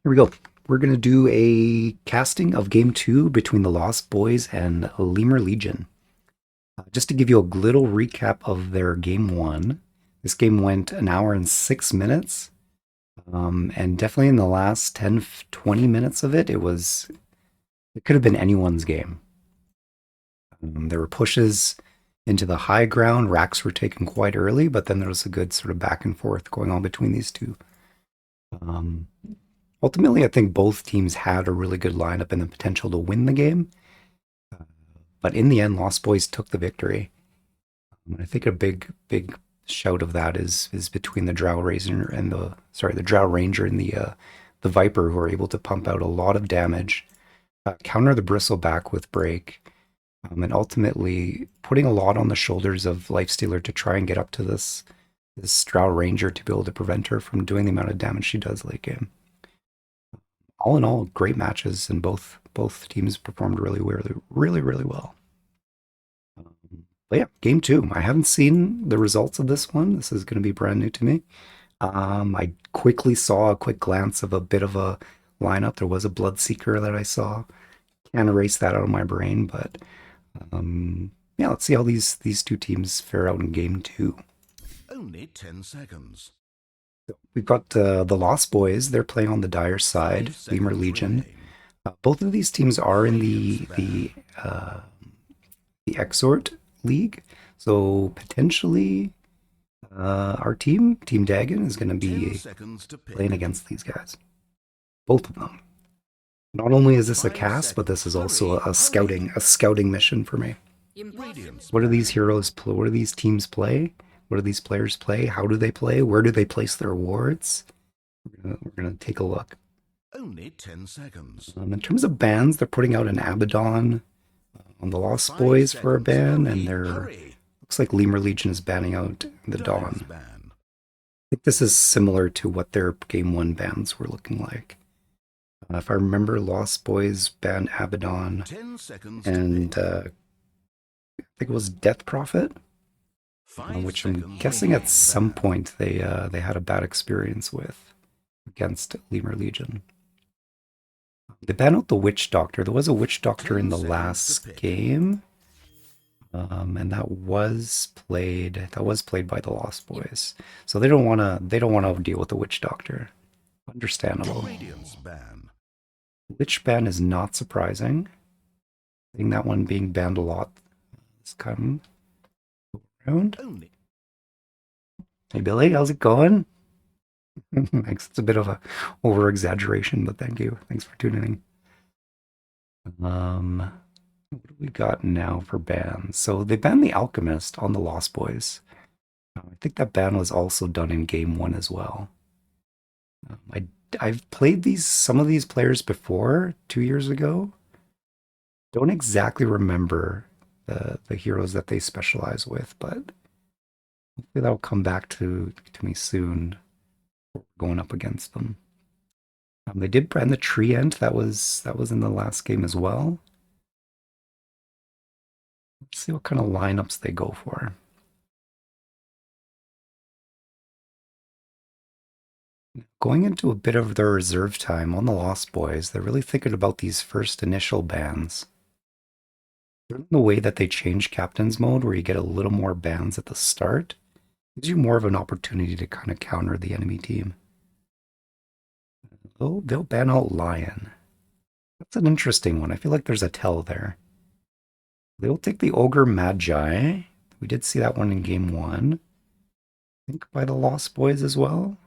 Here we go. We're going to do a casting of Game 2 between the Lost Boys and Lemur Legion. Just to give you a little recap of their Game 1, this game went an hour and 6 minutes. And definitely in the last 10, 20 minutes of it, it could have been anyone's game. There were pushes into the high ground. Racks were taken quite early, but then there was a good sort of back and forth going on between these two. Um, Ultimately, I think both teams had a really good lineup and the potential to win the game. But in the end, Lost Boys took the victory. I think a big shout of that is between the Drow Ranger and the Drow Ranger and the Viper, who are able to pump out a lot of damage, counter the Bristleback with break, and ultimately putting a lot on the shoulders of Lifestealer to try and get up to this Drow Ranger to be able to prevent her from doing the amount of damage she does late game. All in all, great matches, and both teams performed really well. But yeah, game two. I haven't seen the results of this one. This is going to be brand new to me. I quickly saw a quick glance of a bit of a lineup. There was a Bloodseeker that I saw. Can't erase that out of my brain, but yeah, let's see how these two teams fare out in game two. Only 10 seconds. We've got the Lost Boys. They're playing on the dire side, Lemur Legion. Both of these teams are in the Exort League, so potentially our Team Dagon, is going to be playing against these guys. Both of them. Not only is this a cast, but this is also a scouting mission for me. What do these heroes play? What do these teams play? What do these players play? How do they play? Where do they place their wards? We're gonna take a look. Only 10 seconds. In terms of bans, they're putting out an Abaddon on the Lost Boys for a ban, and looks like Lemur Legion is banning out the Dawn. I think this is similar to what their Game 1 bans were looking like. If I remember, Lost Boys banned Abaddon, and I think it was Death Prophet, which I'm guessing at some point they had a bad experience with against Lemur Legion. They banned out the Witch Doctor. There was a Witch Doctor in the last game, and that was played by the Lost Boys. So they don't want to deal with the Witch Doctor. Understandable. Witch ban is not surprising. I think that one being banned a lot this come around. Hey Billy, how's it going? Thanks. It's a bit of a over exaggeration, but thank you. Thanks for tuning in. What do we got now for bans? So they banned the Alchemist on the Lost Boys. I think that ban was also done in game one as well. I've played some of these players before 2 years ago. Don't exactly remember the heroes that they specialize with, but hopefully that'll come back to me soon. Going up against them. They did ban the Treant. That was in the last game as well. Let's see what kind of lineups they go for. Going into a bit of their reserve time on the Lost Boys, they're really thinking about these first initial bans. The way that they change Captain's Mode, where you get a little more bans at the start, gives you more of an opportunity to kind of counter the enemy team. Oh, they'll ban out Lion. That's an interesting one. I feel like there's a tell there. They'll take the Ogre Magi. We did see that one in game one. I think by the Lost Boys as well.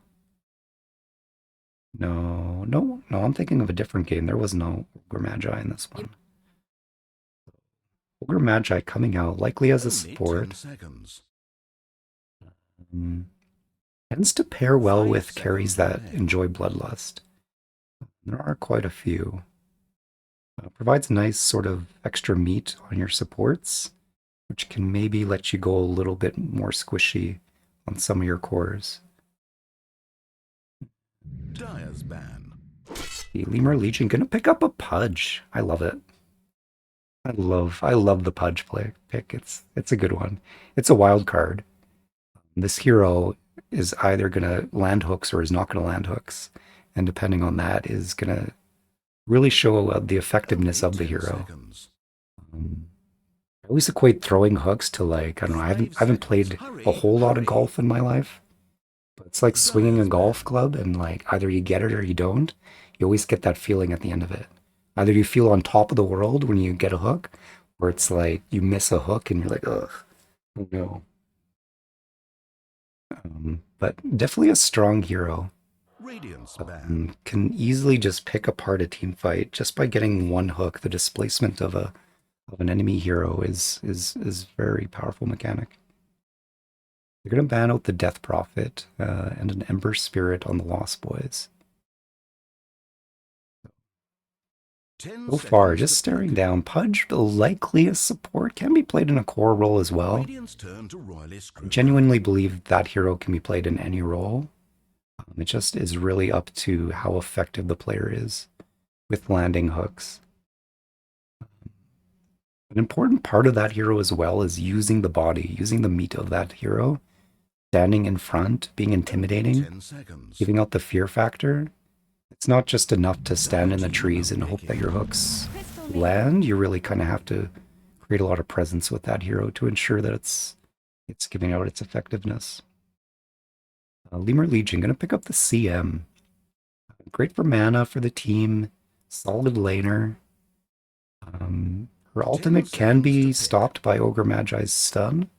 No, I'm thinking of a different game. There was no Ogre Magi in this one. Ogre Magi coming out, likely as a support. Tends to pair well with carries that enjoy Bloodlust. There are quite a few. Provides nice sort of extra meat on your supports, which can maybe let you go a little bit more squishy on some of your cores. Dyer's ban. The Lemur Legion gonna pick up a Pudge. I love it. I love the Pudge pick. It's a good one. It's a wild card. This hero is either gonna land hooks or is not gonna land hooks. and depending on that is gonna really show the effectiveness Only of the 10 hero. seconds. Um, I always equate throwing hooks to like I don't know. Five I haven't seconds. played a Hurry, whole lot of hurry. golf in my life, but it's like swinging a Dyer's golf ban. club, and like either you get it or you don't. You always get that feeling at the end of it. Either you feel on top of the world when you get a hook, or it's like you miss a hook and you're like, ugh, oh no. But definitely a strong hero. Radiant's ban. Can easily just pick apart a team fight just by getting one hook. The displacement of a of an enemy hero is very powerful mechanic. They're gonna ban out the Death Prophet and an Ember Spirit on the Lost Boys. 10 So far, seconds just to pick. staring down Pudge, the likeliest support, can be played in a core role as well. Radiant's turn to royally I screw. genuinely believe that hero can be played in any role. It just is really up to how effective the player is with landing hooks. An important part of that hero as well is using the body, using the meat of that hero, standing in front, being Only intimidating, 10 seconds. giving out the fear factor. It's not just enough to stand Dire in the team are trees now and hope that picking. your hooks Crystal needed. land. You really kind of have to create a lot of presence with that hero to ensure that it's giving out its effectiveness. Lemur Legion gonna pick up the CM. Great for mana for the team. Solid laner. Her 10 ultimate can seconds to be pick. stopped by Ogre Magi's stun,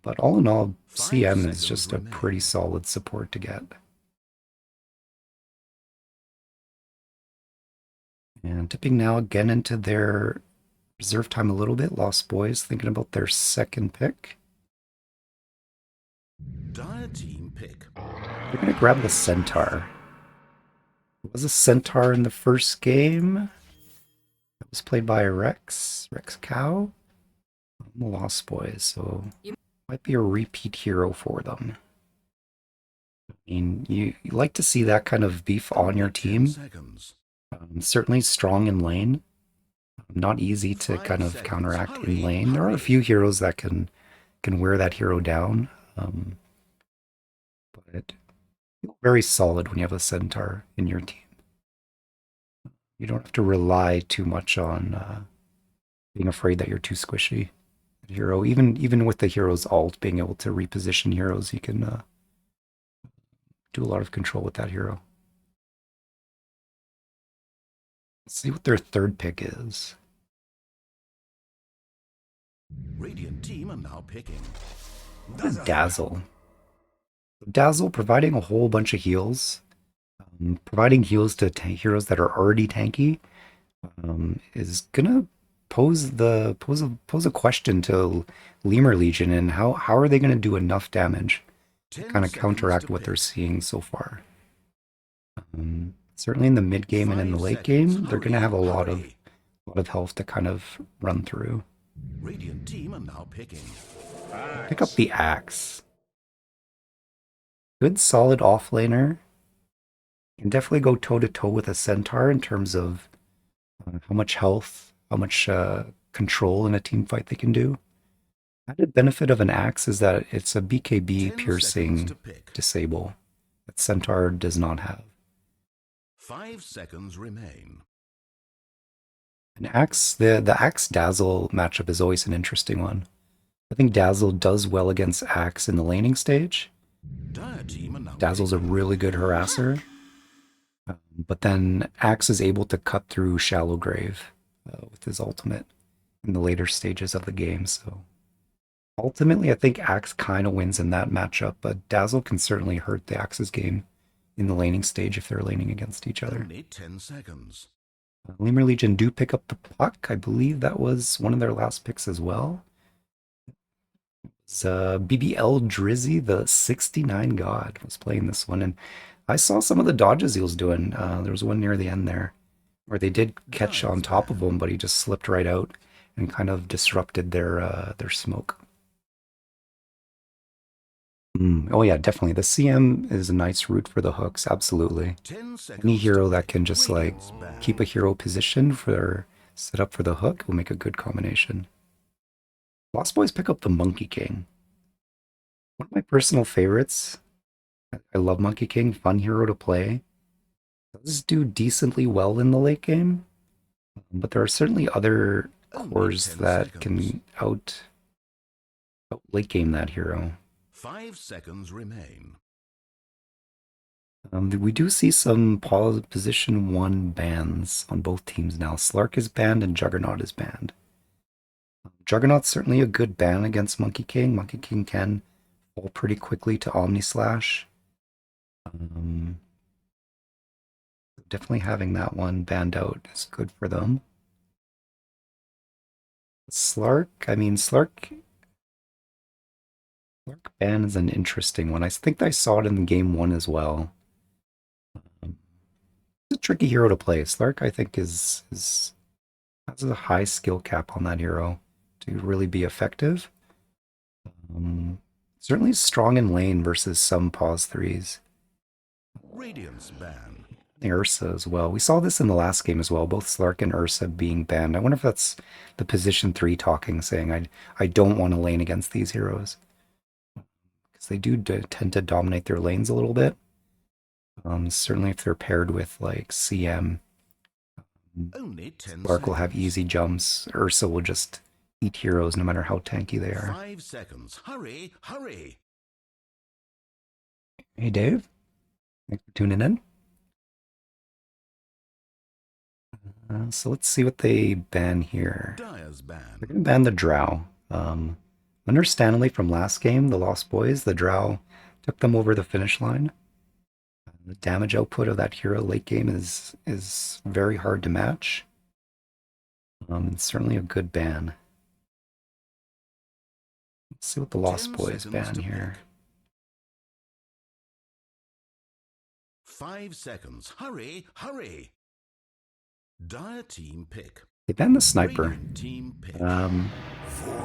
but all in all, 5 CM is seconds just a pretty remain. solid support to get. And dipping now again into their reserve time a little bit. Lost Boys thinking about their second pick. Dire team pick. They're going to grab the Centaur. It was a Centaur in the first game. That was played by Rex Cow, the Lost Boys. So might be a repeat hero for them. I mean, you like to see that kind of beef on your Only 10 team. seconds. Certainly strong in lane. Not easy to 5 kind of seconds. counteract in Hurry, lane. There are a hurry. few heroes that can wear that hero down, but very solid when you have a Centaur in your team. You don't have to rely too much on being afraid that you're too squishy. Hero, even with the hero's ult, being able to reposition heroes, you can do a lot of control with that hero. Let's see what their third pick is. Radiant team are now picking. Dazzle. Dazzle providing a whole bunch of heals, providing heals to heroes that are already tanky, is gonna pose a question to Lemur Legion and how are they gonna do enough damage to 10 kind of seconds to counteract what they're pick. seeing so far. Certainly in the mid game and in the 5 late seconds. game, they're gonna Hurry, have a hurry. lot of health to kind of run through. Radiant team are now picking. Pick up the axe. Good solid offlaner. Can definitely go toe to toe with a centaur in terms of how much health, how much control in a team fight they can do. Added benefit of an axe is that it's a BKB 10 seconds to piercing pick. disable that centaur does not have. 5 seconds remain. An axe, the axe dazzle matchup is always an interesting one. I think dazzle does well against axe in the laning stage. Dire team are now Dazzle's a picking. really good harasser, but then axe is able to cut through shallow grave with his ultimate in the later stages of the game. So ultimately, I think axe kind of wins in that matchup, but dazzle can certainly hurt the axe's game in the laning stage if they're laning against each other. Only 10 seconds. Lemur Legion do pick up the puck. I believe that was one of their last picks as well. It's BBL Drizzy, the 69 God, was playing this one. And I saw some of the dodges he was doing. There was one near the end there where they did catch on Dyer's top of ban. him, but he just slipped right out and kind of disrupted their smoke. Oh yeah, definitely. The CM is a nice route for the hooks. Absolutely. 10 Any seconds to hero that pick. can just like Radiant's ban. keep a hero position for set up for the hook will make a good combination. Lost Boys pick up the Monkey King. One of my personal favorites. I love Monkey King. Fun hero to play. does do decently well in the late game, but there are certainly other Only cores 10 that seconds. can out late game that hero. 5 seconds remain. We do see some position 1 bans on both teams now. Slark is banned and Juggernaut is banned. Juggernaut's certainly a good ban against Monkey King. Monkey King can fall pretty quickly to Omni Slash. Um, definitely having that one banned out is good for them. Slark, I mean, Slark ban is an interesting one. I think I saw it in game 1 as well. It's a tricky hero to play. Slark, I think, is has a high skill cap on that hero to really be effective. Um, certainly strong in lane versus some pause threes. Radiance ban. The Ursa as well. We saw this in the last game as well, both Slark and Ursa being banned. I wonder if that's the position 3 talking, saying I don't want to lane against these heroes. Because they do tend to dominate their lanes a little bit. Certainly if they're paired with like CM, Only 10 Slark will have seconds. easy jumps. Ursa will just eat heroes no matter how tanky they are. 5 seconds. Hurry, hurry. Hey Dave, thanks for tuning in. So let's see what they ban here. Dyer's They're ban. going to ban the Drow. Understandably, from last game, the Lost Boys, the Drow took them over the finish line. The damage output of that hero late game is very hard to match. It's certainly a good ban. Let's see what the Lost 10 Boys seconds ban to here. pick. 5 seconds. Hurry, hurry. Dire team pick. They ban the Sniper. Radiant team pick. I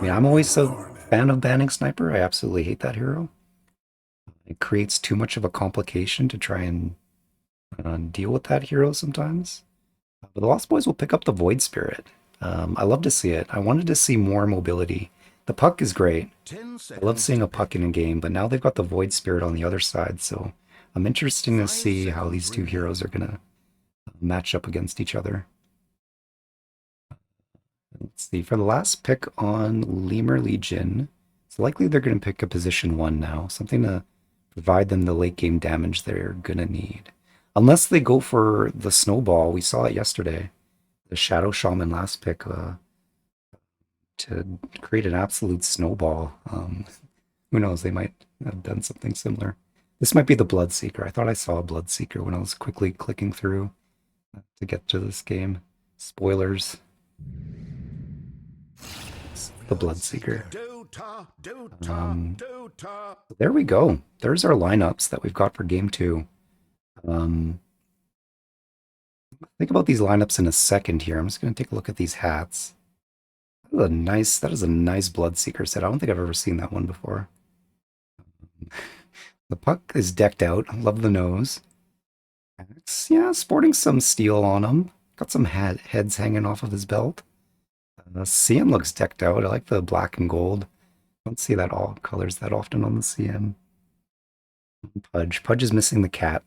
mean, I'm always a fan of banning Sniper. I absolutely hate that hero. It creates too much of a complication to try and deal with that hero sometimes. But the Lost Boys will pick up the Void Spirit. I love to see it. I wanted to see more mobility. The puck is great. 10 I love seconds seeing to a puck pick. in a game, but now they've got the Void Spirit on the other side, so I'm interested to 5 see how seconds these two remain. heroes are going to match up against each other. Let's see. For the last pick on Lemur Legion, it's likely they're going to pick a position 1 now, something to provide them the late game damage they're going to need. Unless they go for the Snowball. We saw it yesterday. The Shadow Shaman last pick to create an absolute snowball. Who knows? They might have done something similar. This might be the Bloodseeker. I thought I saw a Bloodseeker when I was quickly clicking through to get to this game. Spoilers. It's the Bloodseeker. Dota, Dota, Um, Dota. there we go. There's our lineups that we've got for game 2. Um, think about these lineups in a second here. I'm just going to take a look at these hats. That is a nice Bloodseeker set. I don't think I've ever seen that one before. The puck is decked out. Love the nose. It's, yeah, sporting some steel on him. Got some heads hanging off of his belt. CM looks decked out. I like the black and gold. Don't see that all colors that often on the CM. Pudge. Pudge is missing the cat.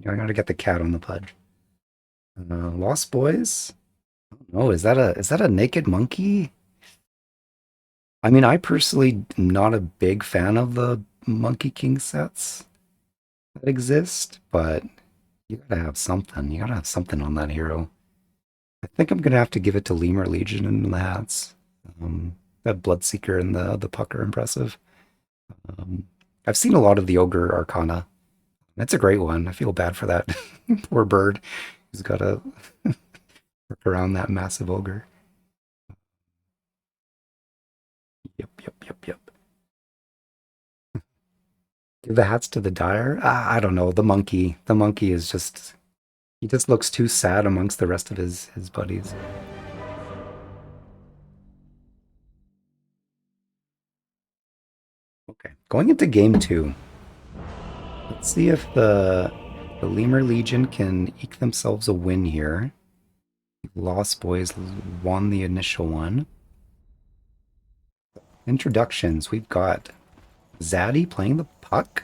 I gotta get the cat on the Pudge. Lost Boys. Oh, is that a naked monkey? I mean, I personally am not a big fan of the Monkey King sets that exist, but you gotta have something. You gotta have something on that hero. I think I'm gonna have to give it to Lemur Legion and the hats. That Bloodseeker and the puck are impressive. I've seen a lot of the Ogre Arcana. That's a great one. I feel bad for that poor bird who's got to work around that massive ogre. Yep, yep, yep, yep. Give the hats to the Dire? I don't know. The monkey. The monkey is just he just looks too sad amongst the rest of his buddies. Okay. Going into game 2. Let's see if the Lemur Legion can eke themselves a win here. Lost Boys won the initial one. Introductions. We've got Zaddy playing the puck.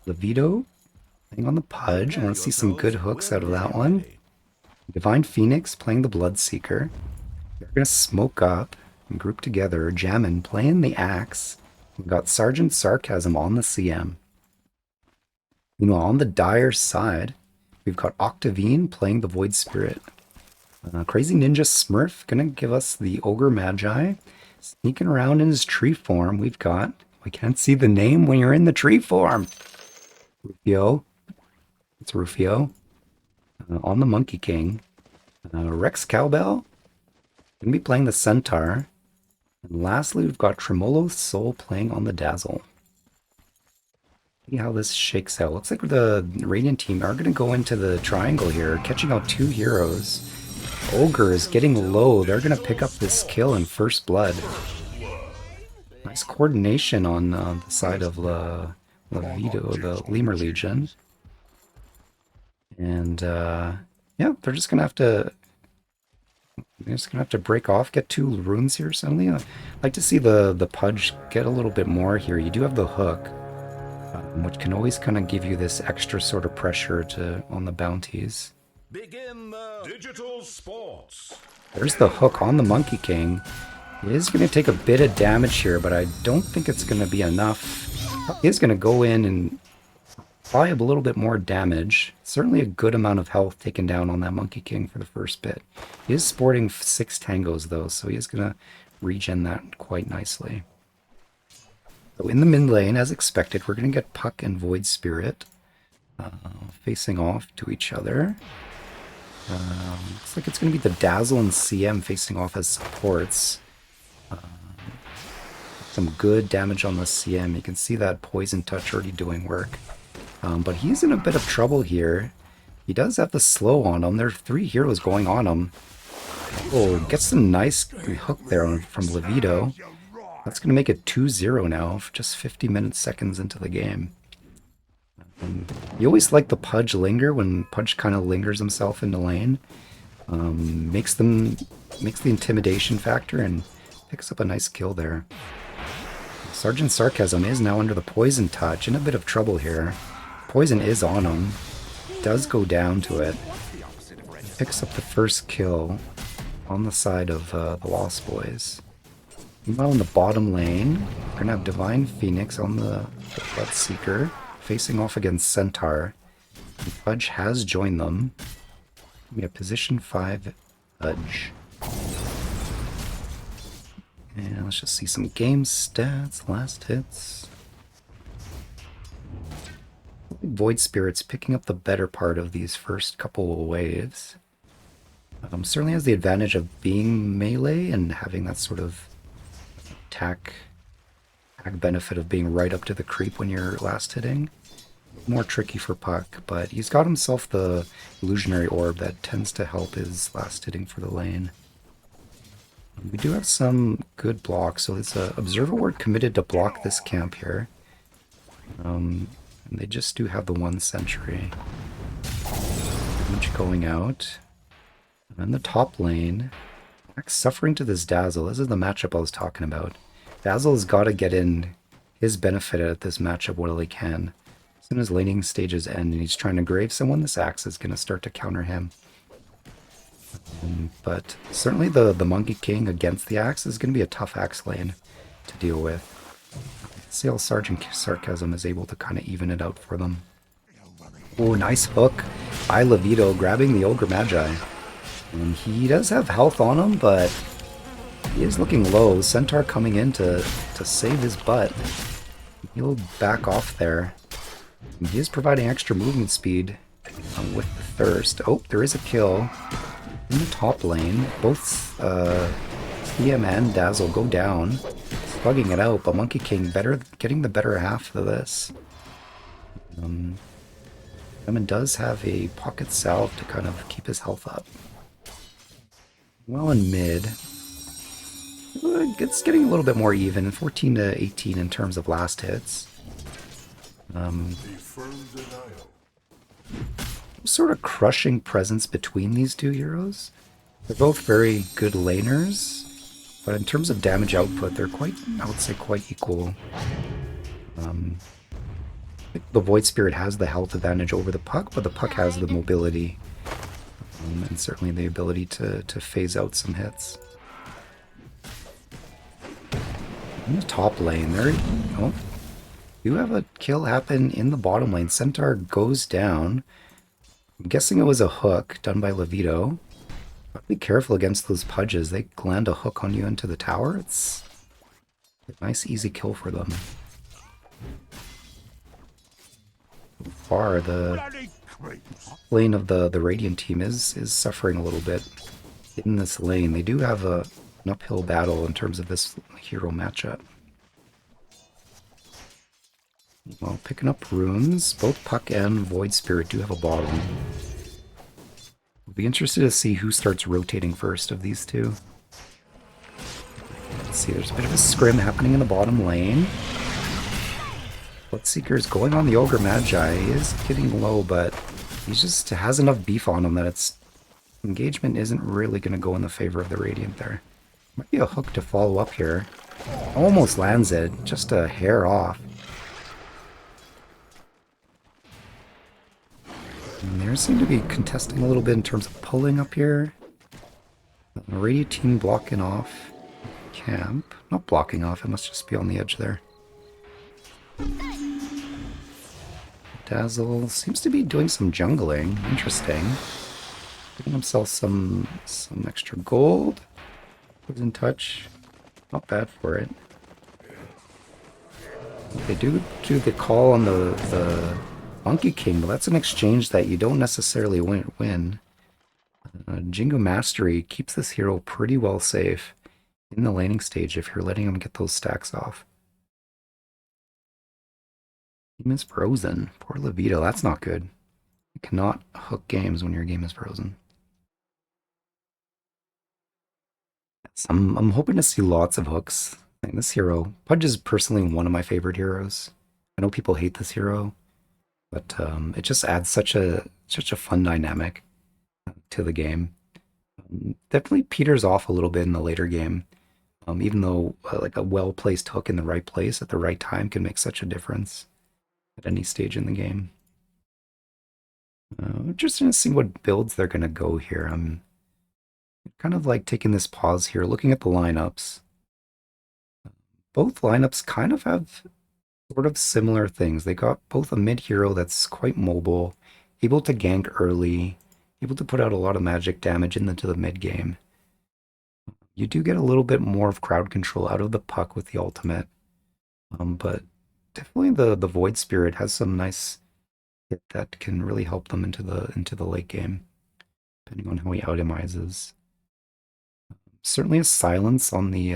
Levito. Playing on the Pudge. I want to see some good hooks out of that one. Ready. Divine Phoenix playing the Bloodseeker. They're going to smoke up and group together. Jammin playing the Axe. We've got Sergeant Sarcasm on the CM. Meanwhile, on the Dire side, we've got Octavine playing the Void Spirit. Crazy Ninja Smurf gonna give us the Ogre Magi. Sneaking around in his tree form, we've got... We can't see the name when you're in the tree form. Rufio. It's Rufio. On the Monkey King. Rex Cowbell. Gonna be playing the Centaur. And lastly, we've got Tremolo Soul playing on the Dazzle. See how this shakes out. Looks like the Radiant team are going to go into the triangle here, catching out two heroes. Ogre is getting low. They're going to pick up this kill in first blood. Nice coordination on the side of Levito, the Lemur Legion. And yeah, they're just going to have to... They're just gonna have to break off, get two runes here suddenly. I'd like to see the Pudge get a little bit more here. You do have the hook, which can always kind of give you this extra sort of pressure on the bounties. Begin the digital sports. There's the hook on the Monkey King. He is going to take a bit of damage here, but I don't think it's going to be enough. He is going to go in and apply a little bit more damage. Certainly a good amount of health taken down on that Monkey King for the first bit. He is sporting 6 tangos though, so he is going to regen that quite nicely. So in the mid lane, as expected, we're going to get Puck and Void Spirit facing off to each other. Looks like it's going to be the Dazzle and CM facing off as supports. Some good damage on the CM. You can see that Poison Touch already doing work. But he's in a bit of trouble here. He does have the slow on him. There are 3 heroes going on him. Oh, gets some nice hook there from Levito. That's going to make it 2-0 now, for just 50 seconds into the game. You always like the Pudge linger when Pudge kind of lingers himself in the lane. Makes the intimidation factor and picks up a nice kill there. Sergeant Sarcasm is now under the Poison Touch, in a bit of trouble here. Poison is on him. Does go down to it. Picks up the first kill on the side of the Lost Boys. Meanwhile, in the bottom lane, we're going to have Divine Phoenix on the Bloodseeker, facing off against Centaur. And Fudge has joined them. We have position 5 Fudge. And let's just see some game stats, last hits. Void Spirit's picking up the better part of these first couple of waves. Certainly has the advantage of being melee and having that sort of attack benefit of being right up to the creep when you're last hitting. More tricky for Puck, but he's got himself the illusionary orb that tends to help his last hitting for the lane. We do have some good blocks, so it's a Observer Ward committed to block this camp here. And they just do have the 1 sentry. Damage going out. And in the top lane, Max suffering to this Dazzle. This is the matchup I was talking about. Dazzle has got to get in his benefit at this matchup while he can. As soon as laning stages end and he's trying to grave someone, this axe is going to start to counter him. But certainly the Monkey King against the axe is going to be a tough axe lane to deal with. See how Sergeant Sarcasm is able to kind of even it out for them. Oh, nice hook by Levito, grabbing the Ogre Magi. And he does have health on him, but he is looking low. Centaur coming in to save his butt. He'll back off there. And he is providing extra movement speed with the Thirst. Oh, there is a kill in the top lane. Both CM and Dazzle go down. Slugging it out, but Monkey King getting the better half of this. Lemon does have a pocket salve to kind of keep his health up. Well, in mid, it's getting a little bit more even, 14 to 18 in terms of last hits. Sort of crushing presence between these two heroes. They're both very good laners, but in terms of damage output, they're quite, I would say, quite equal. The Void Spirit has the health advantage over the puck, but the puck has the mobility and certainly the ability to phase out some hits. In the top lane, there. Oh, you have a kill happen in the bottom lane. Centaur goes down. I'm guessing it was a hook done by Levito. Be careful against those pudges. They land a hook on you into the tower. It's a nice, easy kill for them. So far, the lane of the Radiant team is suffering a little bit in this lane. They do have an uphill battle in terms of this hero matchup. Well, picking up runes. Both Puck and Void Spirit do have a bottom. We'll be interested to see who starts rotating first of these two. Let's see, there's a bit of a scrim happening in the bottom lane. Bloodseeker's going on the Ogre Magi. He is getting low, but he just has enough beef on him that its engagement isn't really going to go in the favor of the Radiant there. Might be a hook to follow up here. Almost lands it, just a hair off. And they seem to be contesting a little bit in terms of pulling up here. The Radiant team blocking off camp. Not blocking off, it must just be on the edge there. Dazzle seems to be doing some jungling. Interesting. Giving himself some extra gold. Was in touch. Not bad for it. They do the call on the Monkey King, but that's an exchange that you don't necessarily win. Jingo Mastery keeps this hero pretty well safe in the laning stage if you're letting him get those stacks off. Game is frozen. Poor Levito, that's not good. You cannot hook games when your game is frozen. Yes, I'm hoping to see lots of hooks. And this hero, Pudge is personally one of my favorite heroes. I know people hate this hero, but it just adds such a fun dynamic to the game. Definitely peters off a little bit in the later game, even though like a well-placed hook in the right place at the right time can make such a difference at any stage in the game. Interesting to see what builds they're going to go here. I'm kind of like taking this pause here, looking at the lineups. Both lineups kind of have sort of similar things. They got both a mid hero that's quite mobile, able to gank early, able to put out a lot of magic damage into the mid game. You do get a little bit more of crowd control out of the puck with the ultimate, but definitely the Void Spirit has some nice hit that can really help them into the late game, depending on how he outimizes. Certainly a silence on the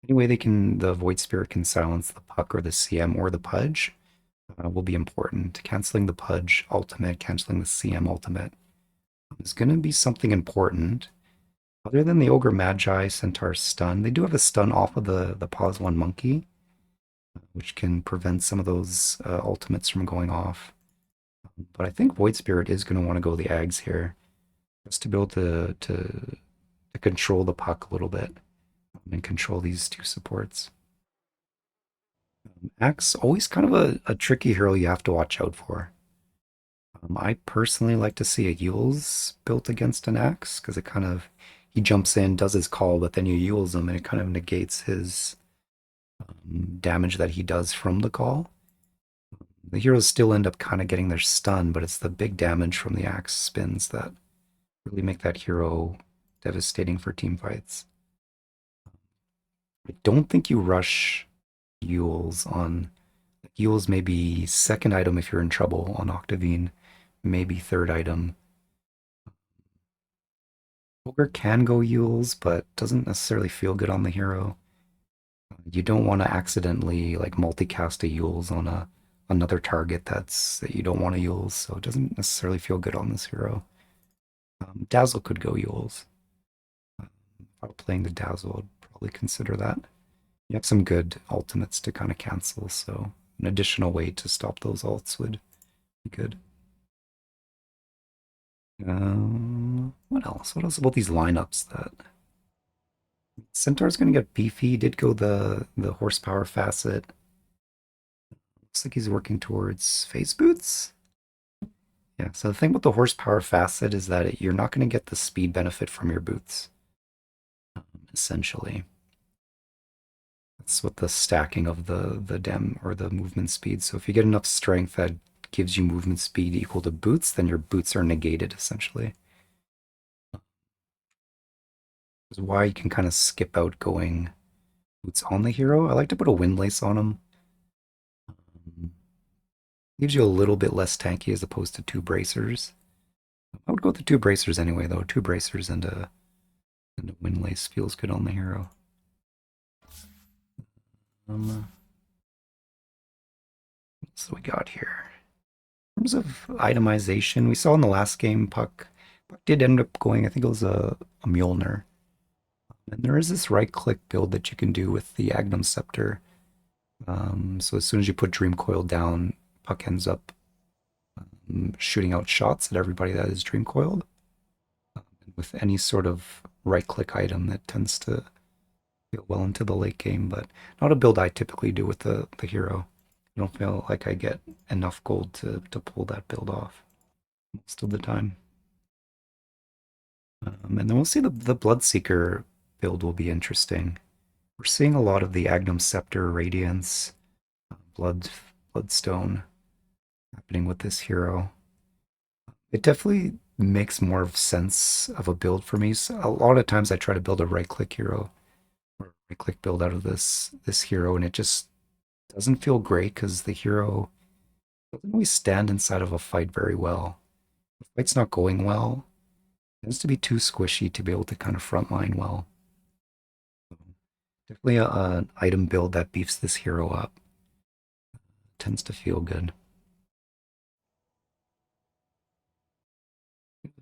any way the Void Spirit can silence the puck or the CM or the Pudge will be important. Canceling the Pudge ultimate, canceling the CM ultimate is going to be something important. Other than the Ogre Magi Centaur stun, they do have a stun off of the Pause 1 Monkey, which can prevent some of those ultimates from going off. But I think Void Spirit is going to want to go the Ags here, just to be able to control the puck a little bit and control these two supports. Axe, always kind of a tricky hero you have to watch out for. I personally like to see a Yules built against an Axe, because it kind of, he jumps in, does his call, but then you Yules him, and it kind of negates his damage that he does from the call. The heroes still end up kind of getting their stun, but it's the big damage from the Axe spins that really make that hero devastating for team fights. I don't think you rush Yules on... Yules may be second item if you're in trouble on Octavine, maybe third item. Ogre can go Yules, but doesn't necessarily feel good on the hero. You don't want to accidentally like multicast a Yules on another target that you don't want to Yules, so it doesn't necessarily feel good on this hero. Dazzle could go Yules. If I were playing the Dazzle, I'd probably consider that. You have some good ultimates to kind of cancel, so an additional way to stop those ults would be good. What else? What else about these lineups that... Centaur's going to get beefy. He did go the horsepower facet. Looks like he's working towards phase boots. Yeah, so the thing with the horsepower facet is that you're not going to get the speed benefit from your boots, essentially. That's what the stacking of the dem or the movement speed. So if you get enough strength that gives you movement speed equal to boots, then your boots are negated, essentially. Is why you can kind of skip out going boots on the hero. I like to put a windlace on him. Gives you a little bit less tanky as opposed to two bracers. I would go with the two bracers anyway, though. Two bracers and a windlace feels good on the hero. So we got here. In terms of itemization, we saw in the last game, Puck did end up going, I think it was a Mjolnir. And there is this right-click build that you can do with the Agnum Scepter. So as soon as you put Dream Coil down, Puck ends up shooting out shots at everybody that is Dream Coiled. With any sort of right-click item that tends to feel well into the late game, but not a build I typically do with the hero. I don't feel like I get enough gold to pull that build off most of the time. And then we'll see the Bloodseeker build will be interesting. We're seeing a lot of the Agnum Scepter, Radiance, Bloodstone happening with this hero. It definitely makes more of sense of a build for me. So a lot of times I try to build a right-click hero or right-click build out of this hero, and it just doesn't feel great because the hero doesn't always stand inside of a fight very well. The fight's not going well. It tends to be too squishy to be able to kind of frontline well. Definitely an item build that beefs this hero up. Tends to feel good.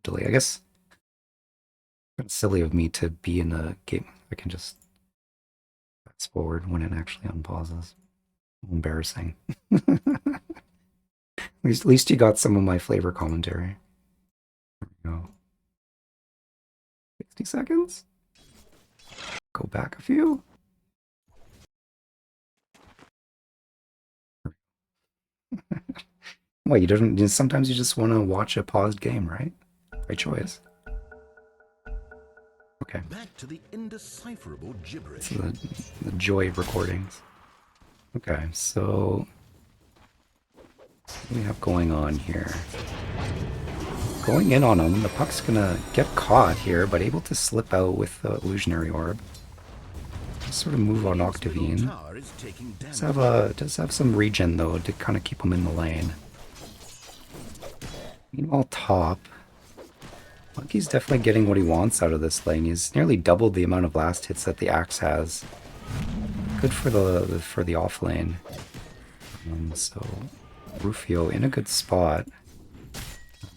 Delay, I guess. Kind of silly of me to be in a game. I can just fast forward when it actually unpauses. Embarrassing. At least you got some of my flavor commentary. There we go. 60 seconds. Go back a few. Well, you don't. Sometimes you just want to watch a paused game, right? Right choice. Okay. Back to the indecipherable gibberish. So the joy of recordings. Okay, so what do we have going on here? Going in on him, the Puck's gonna get caught here, but able to slip out with the illusionary orb. Just sort of move on Octavine. Does have some regen though to kind of keep him in the lane. Meanwhile, top. Monkey's definitely getting what he wants out of this lane. He's nearly doubled the amount of last hits that the axe has. Good for the off lane. So Rufio in a good spot.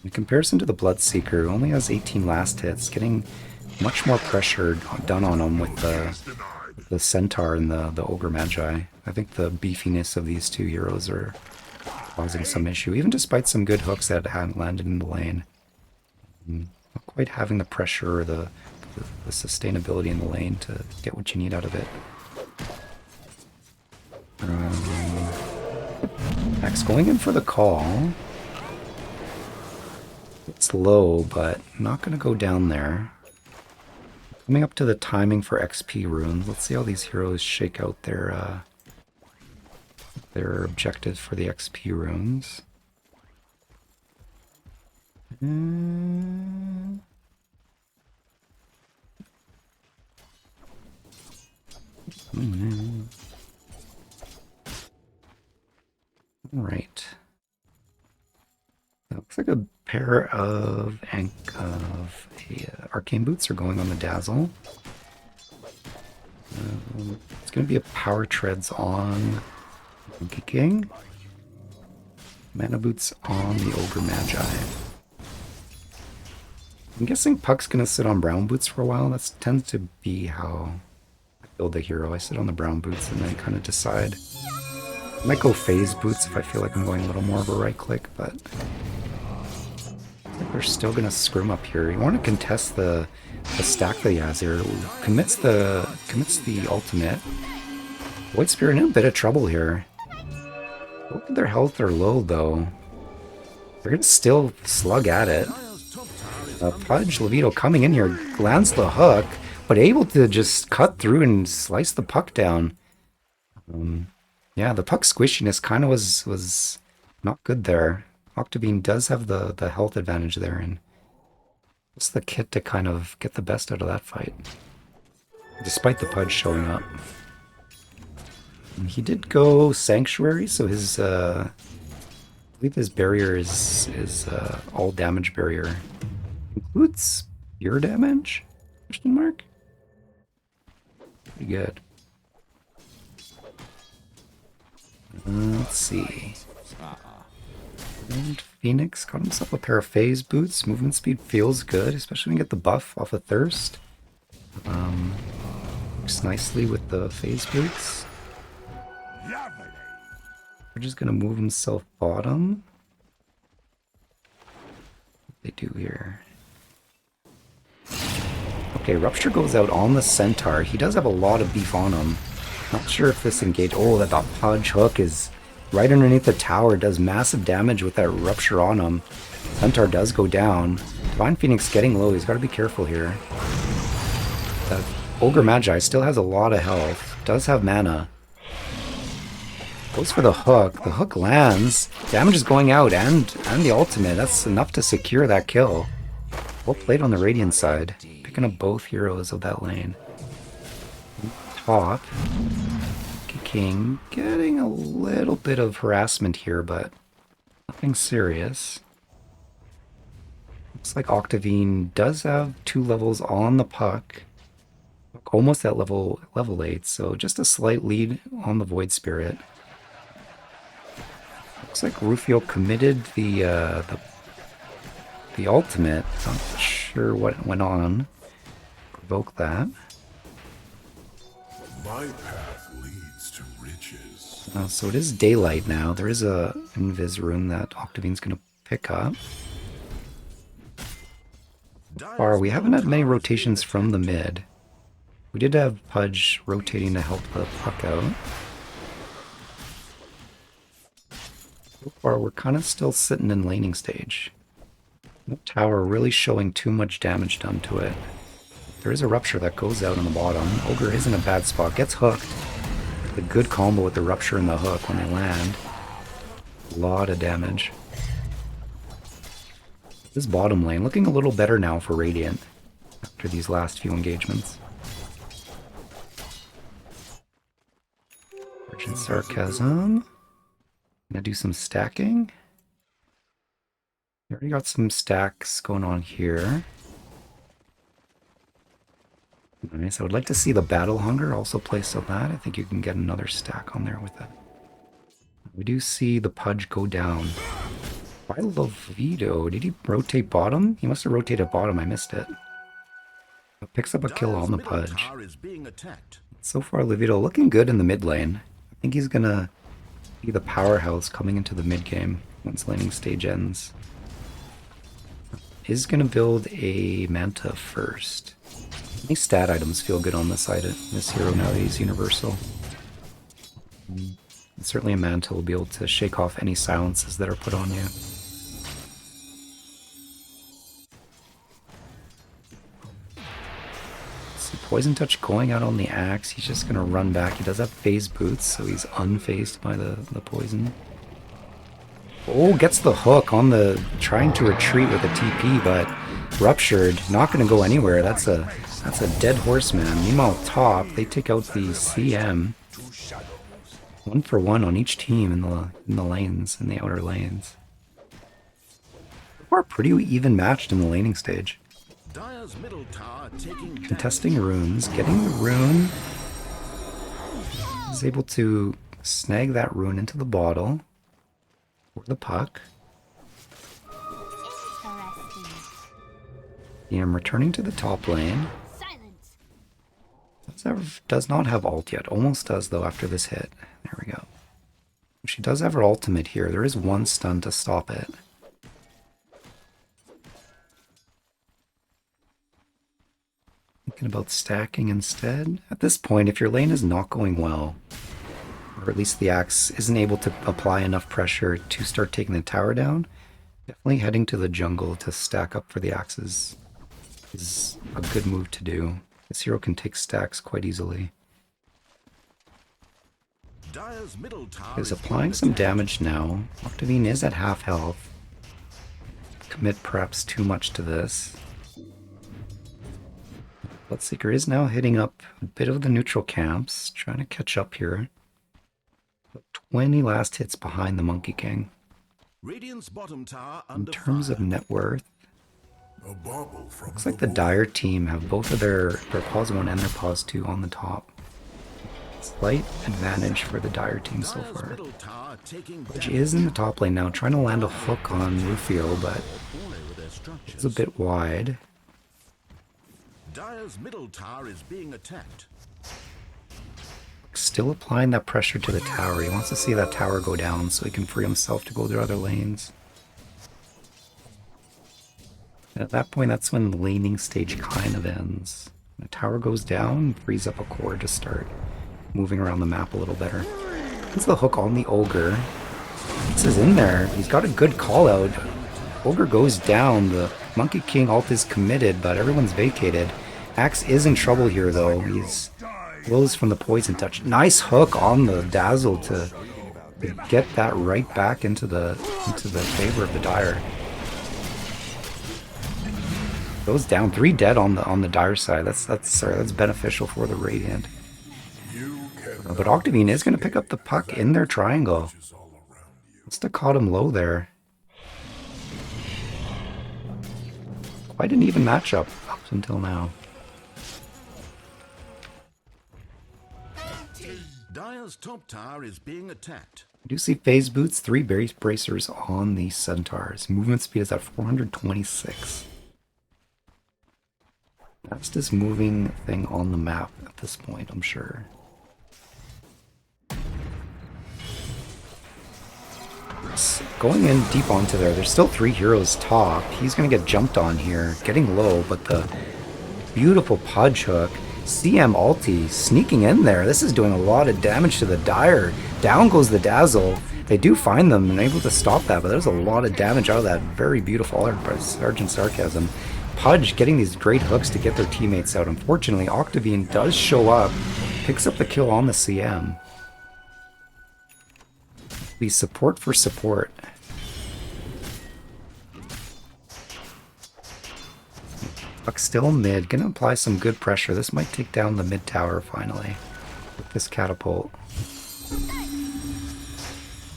In comparison to the Bloodseeker, who only has 18 last hits, getting much more pressure done on him with the Centaur and the Ogre Magi. I think the beefiness of these two heroes are causing some issue, even despite some good hooks that hadn't landed in the lane. Not quite having the pressure or the sustainability in the lane to get what you need out of it. Axe going in for the call. It's low, but not going to go down there. Coming up to the timing for XP runes. Let's see how these heroes shake out their objectives for the XP runes. All right. That looks like a pair of arcane boots are going on the Dazzle. It's going to be a power treads on Monkey King. Mana boots on the Ogre Magi. I'm guessing Puck's going to sit on brown boots for a while. That tends to be how I build the hero. I sit on the brown boots and then kind of decide. I might go phase boots if I feel like I'm going a little more of a right click, but I think we're still going to scrim up here. You want to contest the stack that he has here. Commits the ultimate. Void Spirit in a bit of trouble here. Both Their health are low though. They're gonna still slug at it. Dire's top tower is under Pudge attack. Levito coming in here, lands the hook, but able to just cut through and slice the puck down. Yeah, the puck squishiness kind of was not good there. Octavine does have the health advantage there, and it's the kit to kind of get the best out of that fight, despite the Pudge showing up. And he did go Sanctuary, so his I believe his barrier is all damage barrier. Includes spear damage? Question mark? Pretty good. Let's see. And Phoenix got himself a pair of phase boots. Movement speed feels good, especially when you get the buff off of Thirst. Works nicely with the phase boots. We're just gonna move himself bottom. What they do here? Okay, Rupture goes out on the Centaur. He does have a lot of beef on him. Not sure if this engage. Oh, that Pudge hook is right underneath the tower. Does massive damage with that Rupture on him. Centaur does go down. Divine Phoenix getting low. He's got to be careful here. That Ogre Magi still has a lot of health. Does have mana. Goes for the hook. The hook lands. Damage is going out and the ultimate. That's enough to secure that kill. Well played on the Radiant side. Picking up both heroes of that lane. Top. King getting a little bit of harassment here, but nothing serious. Looks like Octavine does have 2 levels on the puck. Almost at level 8, so just a slight lead on the Void Spirit. Looks like Rufio committed the ultimate. Not sure what went on. Provoke that. My path leads to riches. So it is daylight now. There is a Invis rune that Octavine's going to pick up. We haven't had many rotations from the mid. We did have Pudge rotating to help the puck out. So far, we're kind of still sitting in laning stage. No tower really showing too much damage done to it. There is a Rupture that goes out on the bottom. Ogre is in a bad spot. Gets hooked. A good combo with the Rupture and the hook when they land. A lot of damage. This bottom lane looking a little better now for Radiant after these last few engagements. Urgent Sarcasm. Gonna do some stacking. We already got some stacks going on here. Nice. I would like to see the Battle Hunger also placed on that. I think you can get another stack on there with that. We do see the Pudge go down. Why Levito? Did he rotate bottom? He must have rotated bottom. I missed it. Picks up a kill on the Pudge. So far, Levito looking good in the mid lane. I think he's gonna be the powerhouse coming into the mid game once laning stage ends. Is gonna build a Manta first. Any stat items feel good on this side of this hero now that he's universal. And certainly a Manta will be able to shake off any silences that are put on you. See Poison Touch going out on the axe. He's just gonna run back. He does have phase boots, so he's unfazed by the poison. Oh, gets the hook on the trying to retreat with a TP, but ruptured. Not gonna go anywhere. That's a dead horseman. Meanwhile, top, they take out the CM. 1 for 1 on each team in the lanes, in the outer lanes. We're pretty even matched in the laning stage. Contesting runes, getting the rune. Is able to snag that rune into the bottle or the puck. I'm returning to the top lane. Does not have ult yet. Almost does though after this hit. There we go. She does have her ultimate here. There is one stun to stop it. Thinking about stacking instead. At this point, if your lane is not going well, or or at least the axe isn't able to apply enough pressure to start taking the tower down, definitely heading to the jungle to stack up for the axes is a good move to do. This hero can take stacks quite easily. Dire's middle tower Is applying some damage now. Octavine is at half health. Commit perhaps too much to this. Bloodseeker is now hitting up a bit of the neutral camps, trying to catch up here. 20 last hits behind the Monkey King. Radiant's bottom tower In under terms fire. of net worth, A bauble from looks like the Dire team have both of their pause 1 and their pause 2 on the top. Slight advantage for the Dire team so Dire's far. middle tower taking Which damage. is in the top lane now, trying to land a hook on Rufio, but All over their structures. it's a bit wide. Dire's middle tower is being attacked. Still applying that pressure to the tower. He wants to see that tower go down so he can free himself to go to other lanes. And at that point, that's when the laning stage kind of ends. The tower goes down, frees up a core to start moving around the map a little better. Puts the hook on the Ogre. This is in there. He's got a good call out. Ogre goes down. The Monkey King ult is committed, but everyone's vacated. Axe is in trouble here, though. He's blows from the poison touch. Nice hook on the Dazzle to get that right back into the favor of the Dire. Goes down, 3 dead on the Dire side. That's beneficial for the Radiant. But Octavine is going to pick up the puck in their triangle. Must have caught him low there. Quite an even matchup up until now. Dire's top tower is being attacked. I do see phase boots, 3 berry bracers on the Centaurs. Movement speed is at 426. Fastest moving thing on the map at this point, I'm sure. Going in deep onto there, there's still 3 heroes top. He's going to get jumped on here, getting low, but the beautiful Pudge hook. CM ulti sneaking in there. This is doing a lot of damage to the Dire. Down goes the Dazzle. They do find them and able to stop that, but there's a lot of damage out of that very beautiful art by Sergeant Sarcasm. Pudge getting these great hooks to get their teammates out. Unfortunately, Octavine does show up, picks up the kill on the CM. Be support for support. Puck still mid, gonna apply some good pressure. This might take down the mid tower finally with this catapult.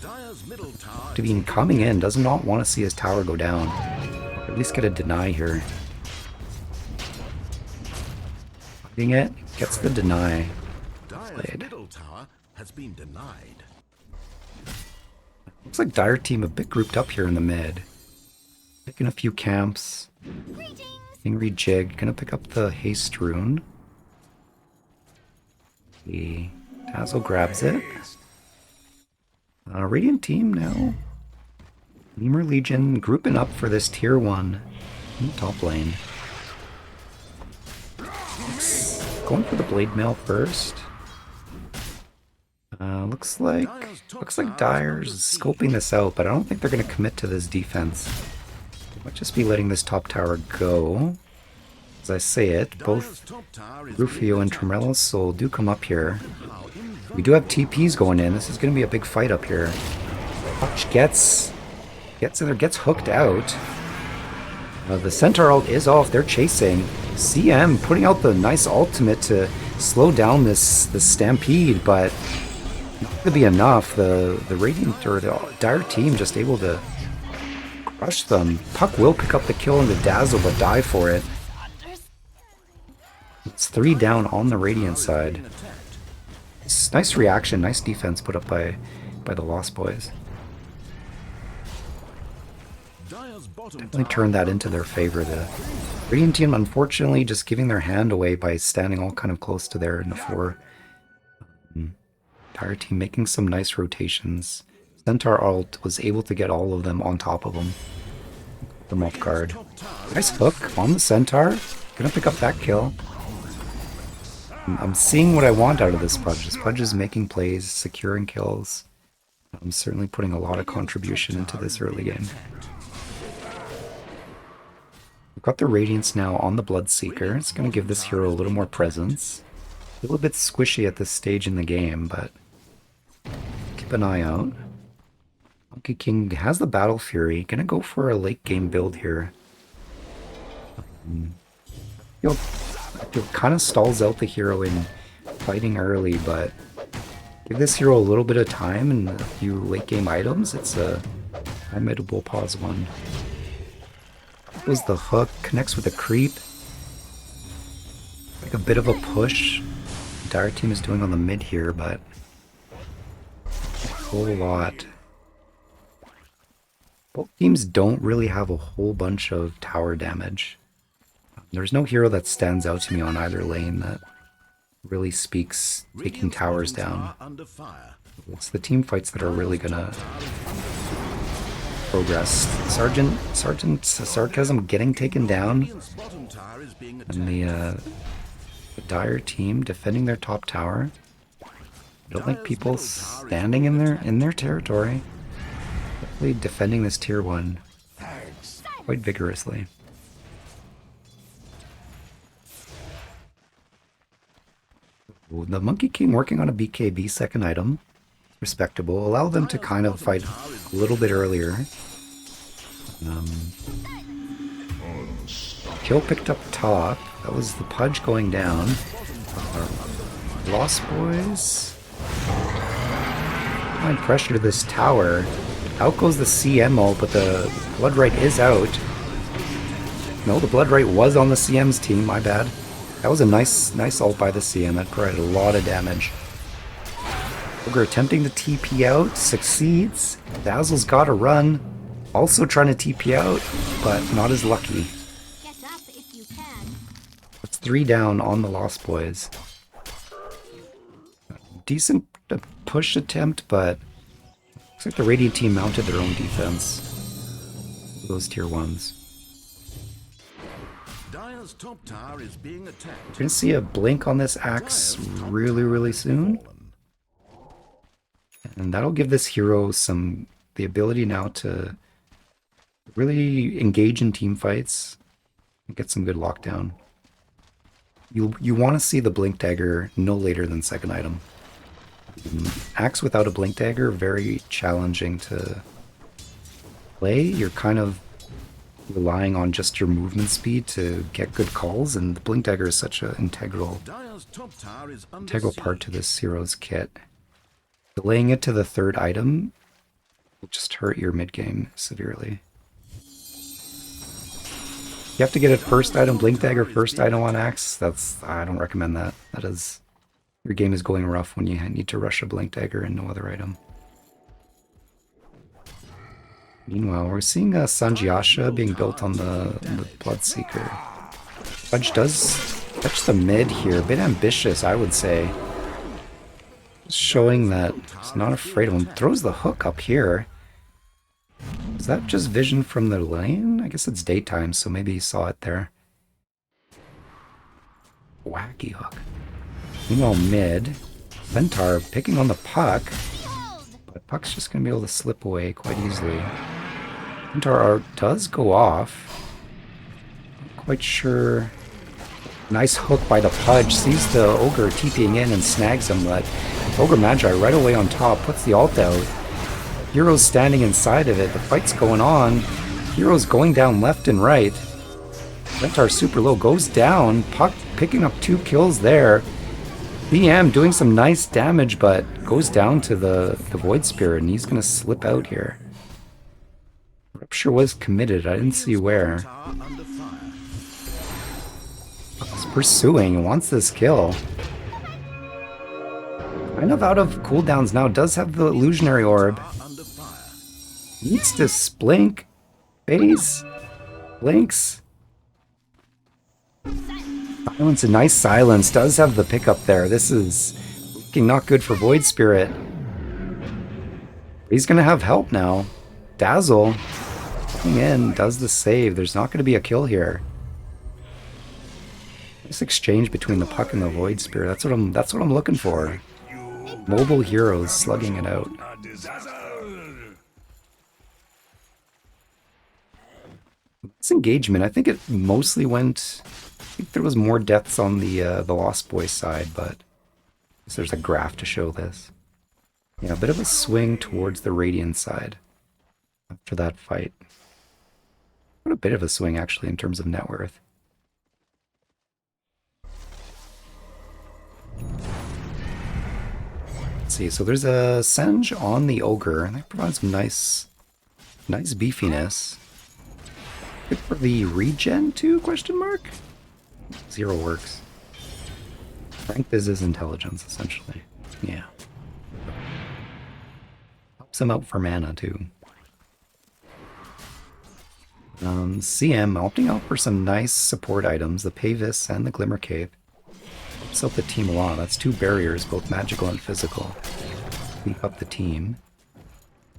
Dire's middle tower Octavine coming in, does not want to see his tower go down. At least get a deny here. Hitting it, gets the deny. Dire's Played. middle tower has been denied. Looks like Dire team a bit grouped up here in the mid. Picking a few camps. Being rejigged. Gonna pick up the haste rune. The Dazzle grabs it. Radiant team now. Lemur Legion grouping up for this tier 1 in the top lane. Going for the blade mail first. Looks like Dire's scoping this out, but I don't think they're going to commit to this defense. Might just be letting this top tower go. As I say it, both Top tower is Rufio and Tremella's Soul do come up here. We do have TPs going in. This is going to be a big fight up here. Hutch gets in there, gets hooked out. The Centaur ult is off. They're chasing. CM putting out the nice ultimate to slow down this stampede, but not going to be enough. The Radiant or the Dire team just able to crush them. Puck will pick up the kill on the Dazzle, but die for it. It's 3 down on the Radiant side. Nice reaction, nice defense put up by the Lost Boys. Dire's bottom Definitely turned that into their favor. The Radiant team, unfortunately, just giving their hand away by standing all kind of close to there in the 4. Dire team making some nice rotations. Centaur ult was able to get all of them on top of them. Put them off guard. Nice hook on the Centaur. Gonna pick up that kill. I'm seeing what I want out of this Pudge. This Pudge is making plays, securing kills. I'm certainly putting a lot of contribution into this early game. We've got the Radiance now on the Bloodseeker. It's going to give this hero a little more presence. A little bit squishy at this stage in the game, but keep an eye out. Monkey King has the Battle Fury. Gonna go for a late game build here. It kind of stalls out the hero in fighting early, but give this hero a little bit of time and a few late game items. It's a formidable pause one. Was the hook, connects with a creep. Like a bit of a push. The Dire team is doing on the mid here, but a whole lot. Both teams don't really have a whole bunch of tower damage. There's no hero that stands out to me on either lane that really speaks taking towers down. It's the team fights that are really gonna progress. Sergeant Sarcasm getting taken down, and the Dire team defending their top tower. I don't like people standing in their territory. Definitely defending this tier 1 quite vigorously. Ooh, the Monkey King working on a BKB second item. Respectable. Allow them to kind of fight a little bit earlier. Kill picked up top. That was the Pudge going down. Lost Boys. Applying pressure to this tower. Out goes the CM ult, but the Bloodright is out. No, the Bloodright was on the CM's team, my bad. That was a nice ult by the CM. That provided a lot of damage. Ogre attempting to TP out, succeeds. Dazzle's got to run. Also trying to TP out, but not as lucky. Get up if you can. It's 3 down on the Lost Boys. Decent push attempt, but looks like the Radiant team mounted their own defense. Those tier 1s. Dire's top tower is being attacked. We're gonna see a blink on this axe really soon. And that'll give this hero the ability now to really engage in team fights and get some good lockdown. You want to see the Blink Dagger no later than second item. Axe without a Blink Dagger, very challenging to play. You're kind of relying on just your movement speed to get good calls, and the Blink Dagger is such an integral part to this hero's kit. Delaying it to the third item will just hurt your mid game severely. You have to get a first item, Blink Dagger first item on Axe. I don't recommend that. Your game is going rough when you need to rush a Blink Dagger and no other item. Meanwhile, we're seeing Sanjiasha being built on the Bloodseeker. Fudge does touch the mid here, a bit ambitious, I would say. Showing that he's not afraid of him. Throws the hook up here. Is that just vision from the lane? I guess it's daytime, so maybe he saw it there. Wacky hook. Meanwhile, mid. Centaur picking on the Puck. But Puck's just going to be able to slip away quite easily. Centaur does go off. Not quite sure. Nice hook by the Pudge. Sees the Ogre TPing in and snags him, but Ogre Magi right away on top, puts the ult out. Heroes standing inside of it. The fight's going on. Heroes going down left and right. Centaur super low, goes down. Puck picking up 2 kills there. BM doing some nice damage, but goes down to the Void Spirit, and he's going to slip out here. Rupture was committed. I didn't see where. He's pursuing, wants this kill. Kind of out of cooldowns now. Does have the Illusionary Orb. Needs to blink. Phase. Blinks. Silence, a nice silence. Does have the pickup there. This is looking not good for Void Spirit. He's going to have help now. Dazzle coming in, does the save. There's not going to be a kill here. This exchange between the puck and the void spear, that's what I'm looking for. Mobile heroes slugging it out. This engagement, I think it mostly went. I think there was more deaths on the Lost Boys side, but I guess there's a graph to show this. Yeah, a bit of a swing towards the Radiant side after that fight. What a bit of a swing actually in terms of net worth. Let's see, so there's a Senge on the Ogre, and that provides some nice beefiness. Good for the regen too, question mark? 0 works. Strength is his intelligence, essentially. Yeah. Helps him out for mana too. CM opting out for some nice support items, the Pavis and the Glimmer Cave. Helps out the team a lot. That's 2 barriers, both magical and physical. Beef up the team.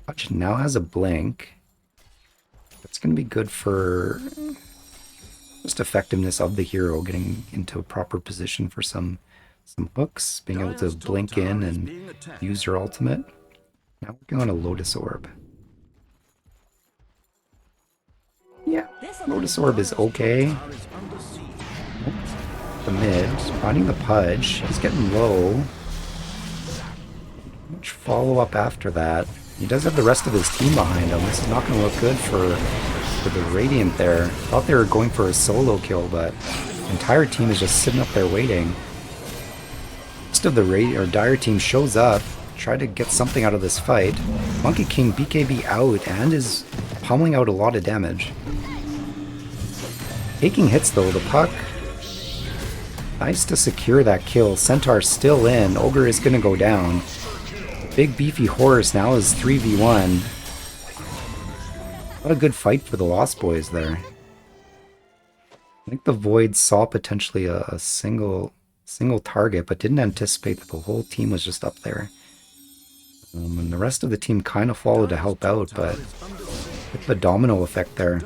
Hutch now has a blink. That's going to be good for just effectiveness of the hero, getting into a proper position for some hooks, being able to blink in and use your ultimate. Now working on a Lotus Orb. Yeah, Lotus Orb is okay. The mid, finding the Pudge. He's getting low. Much follow-up after that. He does have the rest of his team behind him. This is not going to look good for the Radiant there. Thought they were going for a solo kill, but the entire team is just sitting up there waiting. Most of the Dire team shows up, try to get something out of this fight. Monkey King BKB out and is pummeling out a lot of damage. Taking hits though, the puck. Nice to secure that kill. Centaur still in. Ogre is going to go down. Big beefy horse now is 3v1. What a good fight for the Lost Boys there. I think the Void saw potentially a single target, but didn't anticipate that the whole team was just up there. And the rest of the team kind of followed to help out, but with the domino effect there.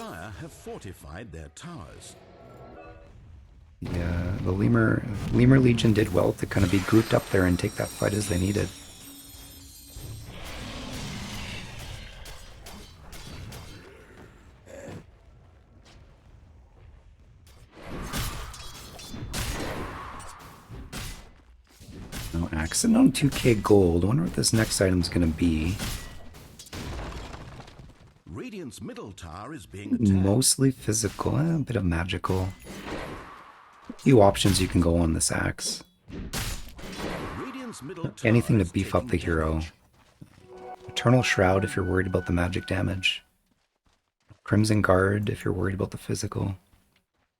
Yeah, the Lemur Legion did well to kind of be grouped up there and take that fight as they needed. No accent on 2k gold. I wonder what this next item's gonna be. Radiant's middle tower is being attacked. Mostly physical, a bit of magical. A few options you can go on this axe. Anything to beef up the hero. Eternal Shroud if you're worried about the magic damage. Crimson Guard if you're worried about the physical.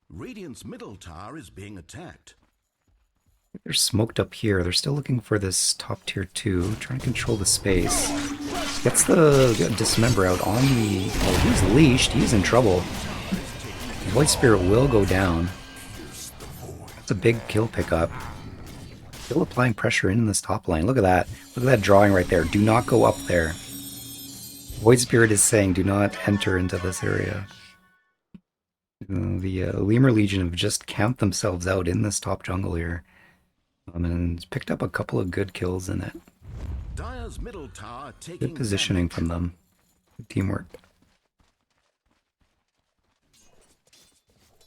Radiant's middle tower is being attacked. They're smoked up here. They're still looking for this top tier 2. Trying to control the space. Gets the Dismember out on the... Oh, he's leashed. He's in trouble. Void Spirit will go down. That's a big kill pickup. Still applying pressure in this top lane. Look at that. Look at that drawing right there. Do not go up there. Void Spirit is saying do not enter into this area. The Lemur Legion have just camped themselves out in this top jungle here. And picked up a couple of good kills in it. Dire's middle tower Good positioning from them. Good teamwork.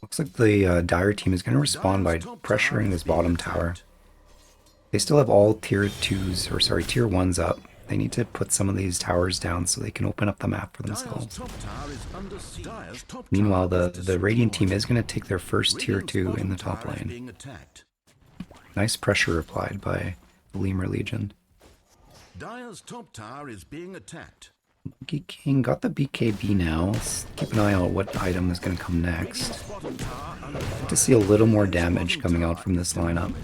Looks like the Dire team is going to respond by pressuring this bottom tower. They still have all tier 2s, or sorry, tier 1s up. They need to put some of these towers down so they can open up the map for themselves. Meanwhile, the Radiant team is going to take their first tier 2 in the top lane. Nice pressure applied by the Lemur Legion. Dire's top tower is being attacked. Monkey King got the BKB now. Let's keep an eye on what item is going to come next. Like to see a little more damage coming out from this lineup.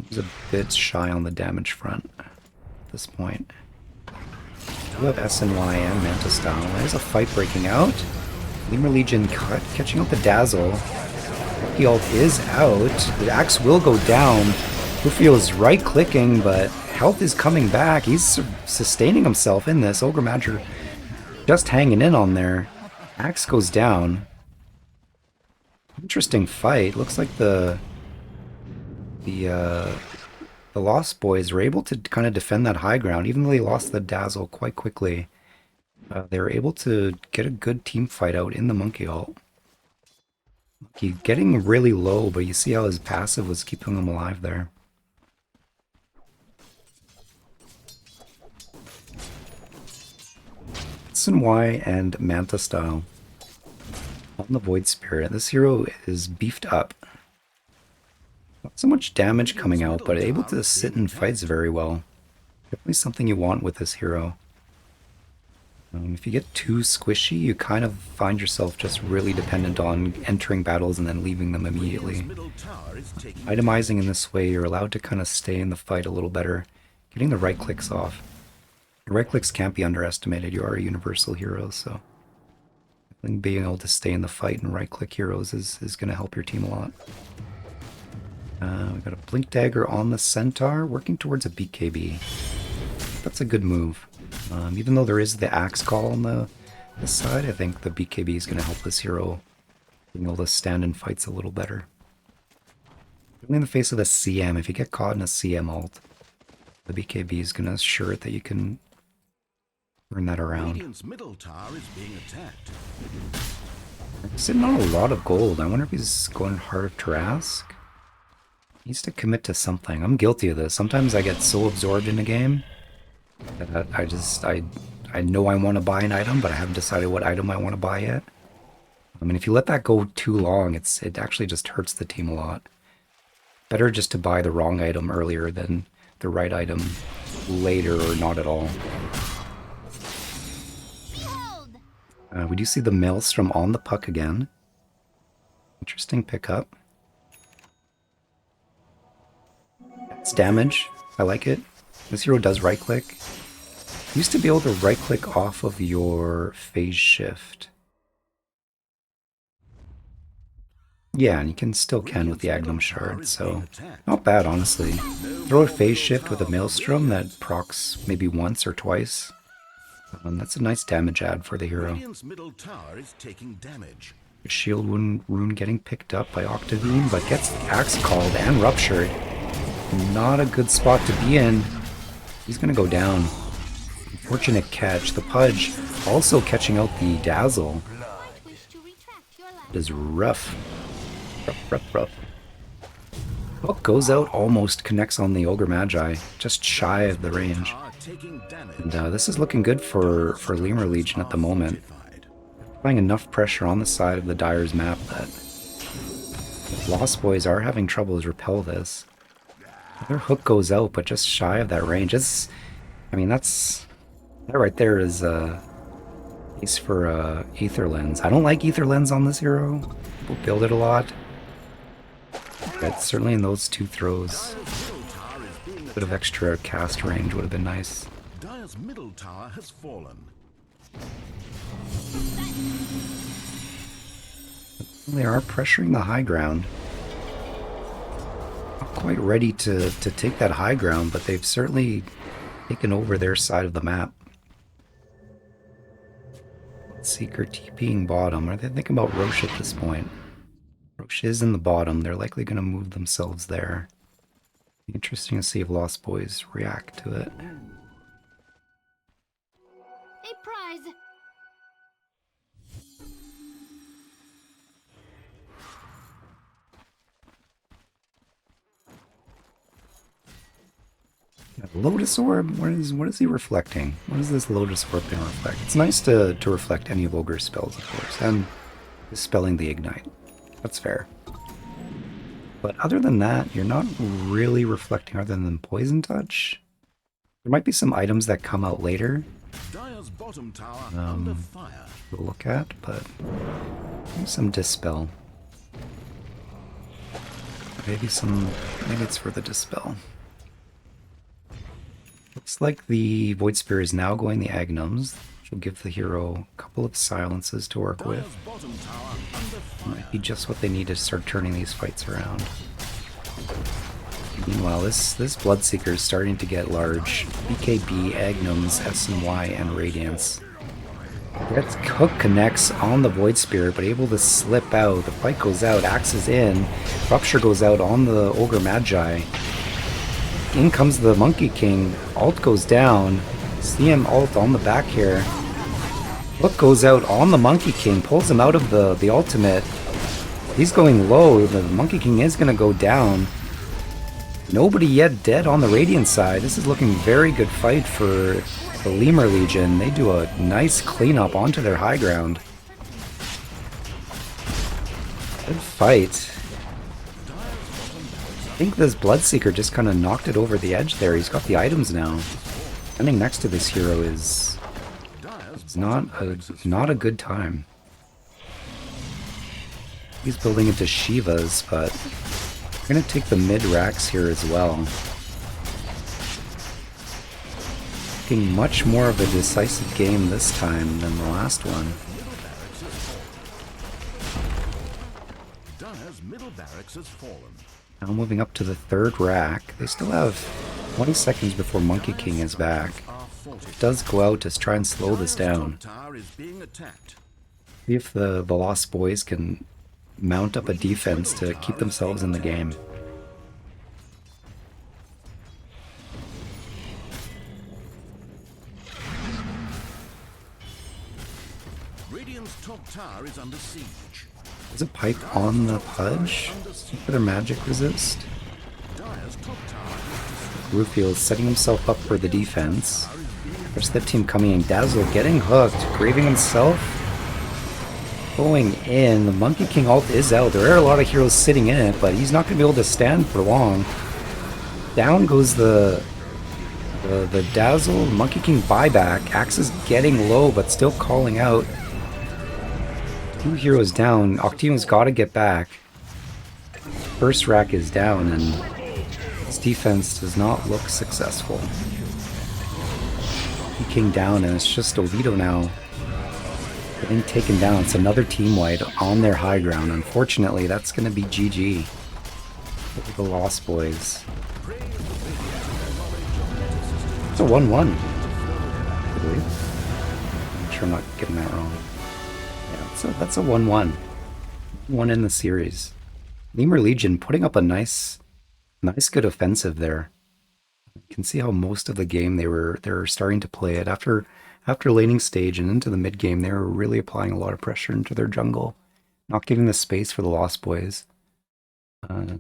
He's a bit shy on the damage front at this point. We have SNY and Manta Style. There's a fight breaking out. Lemur Legion catching out the Dazzle. The ult is out. The axe will go down. Rufio is right-clicking, but health is coming back. He's sustaining himself in this. Ogre Madger just hanging in on there. Axe goes down. Interesting fight. Looks like the the Lost Boys were able to kind of defend that high ground, even though they lost the Dazzle quite quickly. They were able to get a good team fight out in the Monkey ult. He's getting really low, but you see how his passive was keeping him alive there. Y and Manta style on the Void Spirit. This hero is beefed up. Not so much damage coming out, but able to sit in fights very well. Definitely something you want with this hero. If you get too squishy, you kind of find yourself just really dependent on entering battles and then leaving them immediately. Itemizing in this way, you're allowed to kind of stay in the fight a little better, getting the right clicks off. Right clicks can't be underestimated. You are a universal hero, so I think being able to stay in the fight and right click heroes is going to help your team a lot. We got a Blink Dagger on the Centaur, working towards a BKB. That's a good move. Even though there is the Axe Call on the side, I think the BKB is going to help this hero being able to stand in fights a little better. Only in the face of the CM, if you get caught in a CM ult, the BKB is going to assure it that you can turn that around. Radiant's middle tower is being attacked. Sitting on a lot of gold. I wonder if he's going Heart of Tarask. He needs to commit to something. I'm guilty of this. Sometimes I get so absorbed in a game that I know I want to buy an item, but I haven't decided what item I want to buy yet. I mean, if you let that go too long, it actually just hurts the team a lot. Better just to buy the wrong item earlier than the right item later or not at all. We do see the Maelstrom on the puck again. Interesting pickup. It's damage. I like it. This hero does right click. Used to be able to right click off of your phase shift. Yeah, and you can still with the Agnum Shard, so not bad, honestly. Throw a phase shift with a Maelstrom that procs maybe once or twice. That's a nice damage add for the hero. Radiant's middle tower is taking damage. Shield rune getting picked up by Octavine, but gets Axe Called and Ruptured. Not a good spot to be in. He's gonna go down. Unfortunate catch. The Pudge also catching out the Dazzle. It is rough. Rough. Hook goes out, almost connects on the Ogre Magi, just shy of the range. And this is looking good for Lemur Legion at the moment. Applying enough pressure on the side of the Dyer's map that Lost Boys are having trouble to repel this. Their hook goes out, but just shy of that range. I mean, that right there is case for Aether Lens. I don't like Aether Lens on this hero. People build it a lot. But certainly in those two throws, a bit of extra cast range would have been nice. Dyer's middle tower has fallen. They are pressuring the high ground. Not quite ready to take that high ground, but they've certainly taken over their side of the map. Seeker TPing bottom. Are they thinking about Roche at this point? Roche is in the bottom. They're likely going to move themselves there. Interesting to see if Lost Boys react to it. A prize. Lotus Orb? What is he reflecting? What is this Lotus Orb going to reflect? It's nice to reflect any of Ogre's spells, of course, and dispelling the Ignite. That's fair. But other than that, you're not really reflecting other than Poison Touch. There might be some items that come out later Dyer's bottom tower under fire. to look at, but maybe some Dispel. Maybe it's for the Dispel. Looks like the Void Spear is now going the Agnums, which will give the hero a couple of silences to work with. Dyer's bottom tower under fire. Might be just what they need to start turning these fights around. Meanwhile, this Bloodseeker is starting to get large. BKB, Agnums, SNY, and Radiance. Gets Hook connects on the Void Spirit, but able to slip out. The fight goes out, Axe is in. Rupture goes out on the Ogre Magi. In comes the Monkey King. Alt goes down. CM Alt on the back here. Hook goes out on the Monkey King, pulls him out of the ultimate. He's going low. The Monkey King is going to go down. Nobody yet dead on the Radiant side. This is looking very good fight for the Lemur Legion. They do a nice cleanup onto their high ground. Good fight. I think this Bloodseeker just kind of knocked it over the edge there. He's got the items now. Standing next to this hero is not a good time. He's building into Shivas, but we're going to take the mid-racks here as well. Looking much more of a decisive game this time than the last one. Dire's middle barracks has fallen. Now moving up to the third rack. They still have 20 seconds before Monkey King is back. It does go out to try and slow this down. Tower is being attacked. See if the Lost Boys can mount up a defense to keep themselves in the game. Radiant's top tower is under siege. Is a pipe on the Pudge for their magic resist? Dire's top tower Rufio is setting himself up for the defense. There's the team coming in. Dazzle getting hooked, graving himself. Going in. The Monkey King ult is out. There are a lot of heroes sitting in it, but he's not going to be able to stand for long. Down goes the Dazzle. Monkey King buyback. Axe is getting low, but still calling out. 2 heroes down. Octino's got to get back. First rack is down, and his defense does not look successful. Monkey King down, and it's just Oviedo now getting taken down. It's another team wide on their high ground. Unfortunately, that's going to be GG for the Lost Boys. It's a 1-1. I believe. I'm sure I'm not getting that wrong. Yeah, so that's a 1-1. One in the series. Lemur Legion putting up a nice good offensive there. You can see how most of the game they were starting to play it after laning stage and into the mid game. They were really applying a lot of pressure into their jungle, not giving the space for the Lost Boys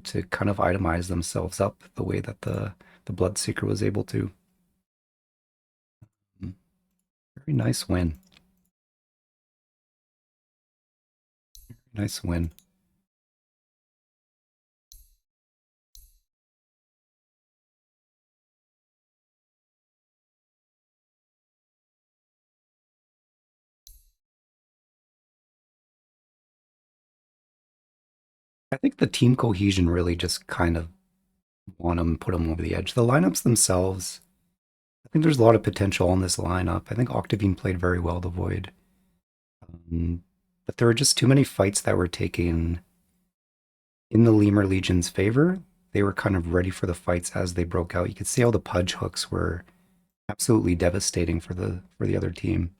to kind of itemize themselves up the way that the Bloodseeker was able to. Very nice win. Nice win. I think the team cohesion really just kind of put them over the edge. The lineups themselves, I think there's a lot of potential on this lineup. I think Octavine played very well the Void. But there were just too many fights that were taken in the Lemur Legion's favor. They were kind of ready for the fights as they broke out. You could see how the Pudge hooks were absolutely devastating for the other team.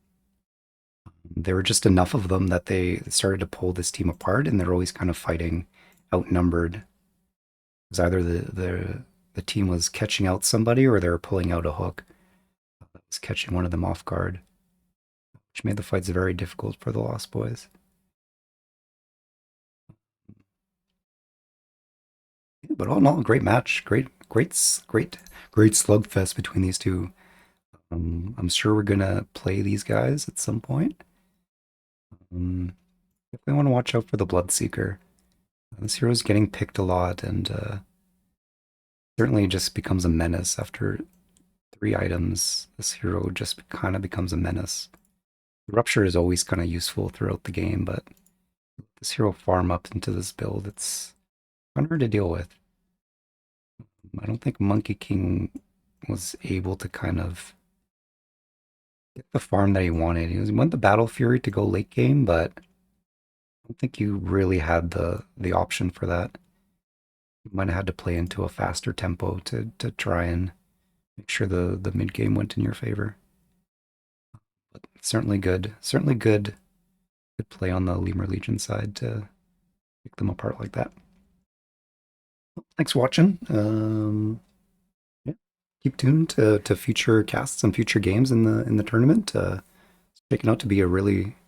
There were just enough of them that they started to pull this team apart, and they're always kind of fighting outnumbered. It was either the team was catching out somebody or they were pulling out a hook that was catching one of them off guard, which made the fights very difficult for the Lost Boys. Yeah, but all in all, great match, great slugfest between these two. I'm sure we're gonna play these guys at some point. Definitely want to watch out for the Bloodseeker. This hero's getting picked a lot, and certainly just becomes a menace after 3 items. This hero just kind of becomes a menace. The Rupture is always kind of useful throughout the game, but this hero farm up into this build, it's kind of hard to deal with. I don't think Monkey King was able to kind of get the farm that he wanted. He wanted the Battle Fury to go late game, but I don't think you really had the option for that. You might have had to play into a faster tempo to try and make sure the mid game went in your favor. But certainly good play on the Lemur Legion side to pick them apart like that. Thanks for watching. Yeah. Keep tuned to future casts and future games in the tournament. It's shaking out to be a really